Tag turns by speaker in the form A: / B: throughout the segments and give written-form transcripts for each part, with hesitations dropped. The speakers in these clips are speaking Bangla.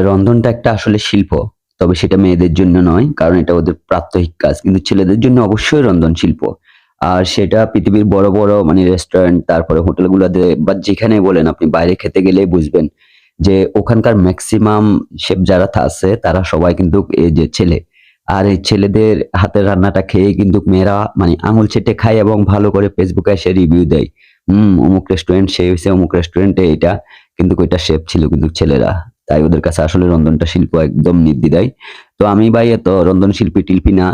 A: রন্ধনটা একটা আসলে শিল্প। তবে সেটা মেয়েদের জন্য নয়। কারণ এটা ওদের প্রাত্যহিক কাজ। কিন্তু ছেলেদের জন্য অবশ্যই রন্ধন শিল্প। আর সেটা পৃথিবীর বড়, বড় মানে রেস্টুরেন্ট তারপরে হোটেলগুলোতে বা যেখানেই বলেন আপনি বাইরে খেতে গেলেই বুঝবেন যে ওখানকার মেক্সিমাম শেফ যারা আছে তারা সবাই কিন্তু এই যে ছেলে। আর এই ছেলেদের হাতের রান্নাটা খেয়েই কিন্তু মেয়েরা মানে আঙুল চেটে খায় এবং ভালো করে Facebook এ এসে রিভিউ দেয়। অমুক রেস্টুরেন্ট সে হইছে অমুক রেস্টুরেন্টে এটা কিন্তু ওইটা শেফ ছিল কিন্তু ছেলেরা। তাই ওদের কাছে আসলে রন্ধনটা শিল্প একদম নির্দ্বিধায়। তো আমি ভাই এত রন্ধন শিল্পী-টিল্পী না।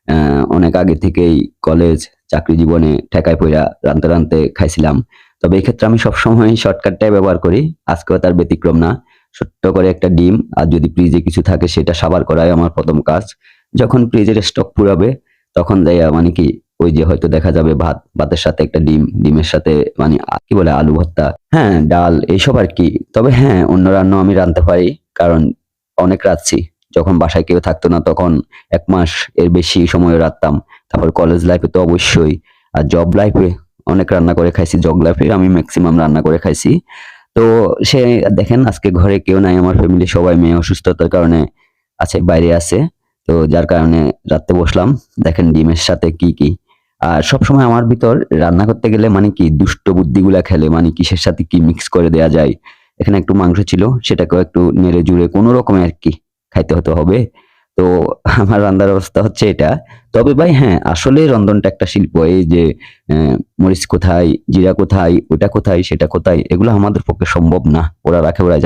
A: আ অনেক আগে থেকেই কলেজ, চাকরি জীবনে ঠেকায় পইড়া রানতে, রানতে খাইছিলাম। তবে এক্ষেত্রে আমি সবসময় শর্টকাটটাই ব্যবহার করি। আজকেও তার ব্যতিক্রম না। ছোট্ট করে একটা ডিম আর যদি ফ্রিজে কিছু থাকে সেটা সাবার করাই আমার ১ম কাজ। যখন ফ্রিজের স্টক ফুরাবে তখন যাইয়া মানে কি ওই যে হয়তো দেখা যাবে ভাতের সাথে একটা ডিম, ডিমের সাথে মানে কি বলে আলু ভর্তা, হ্যাঁ, ডাল এইসব আরকি। তবে হ্যাঁ, অন্য রান্নাও আমি রাঁধতে পারি। কারণ অনেক রাঁধছি। যখন বাসায় কেউ থাকতো না তখন ১ মাস এর বেশি সময়ও রাঁধতাম। তারপর কলেজ লাইফে তো অবশ্যই। আর জব লাইফে অনেক রান্না করে খাইছি। জব লাইফে আমি মেক্সিমাম রান্না করে খাইছি। তো সে দেখেন আজকে ঘরে কেউ নাই আমার ফ্যামিলির সবাই মেয়ে অসুস্থতার কারণে আছে, বাইরে আছে। তো যার কারণে রাঁধতে বসলাম। দেখেন ডিমের সাথে কি। আর সবসময় আমার ভিতর রান্না করতে গেলে মানে কি দুষ্ট বুদ্ধিগুলা খেলে মানে কিসের সাথে কি মিক্স করে দেয়া যায়। এখানে একটু মাংস ছিল সেটাকেও একটু নেড়ে জুড়ে কোন রকমে আরকি খাইতে হতে হবে। তো আমার রান্নার অবস্থা হচ্ছে এটা। তবে ভাই হ্যাঁ, আসলেই রন্ধনটা একটা শিল্প। এই যে মরিচ কোথায়, জিরা কোথায়, ওটা কোথায়, সেটা কোথায় এগুলো আমাদের পক্ষে সম্ভব না। ওরা রাখে ওরা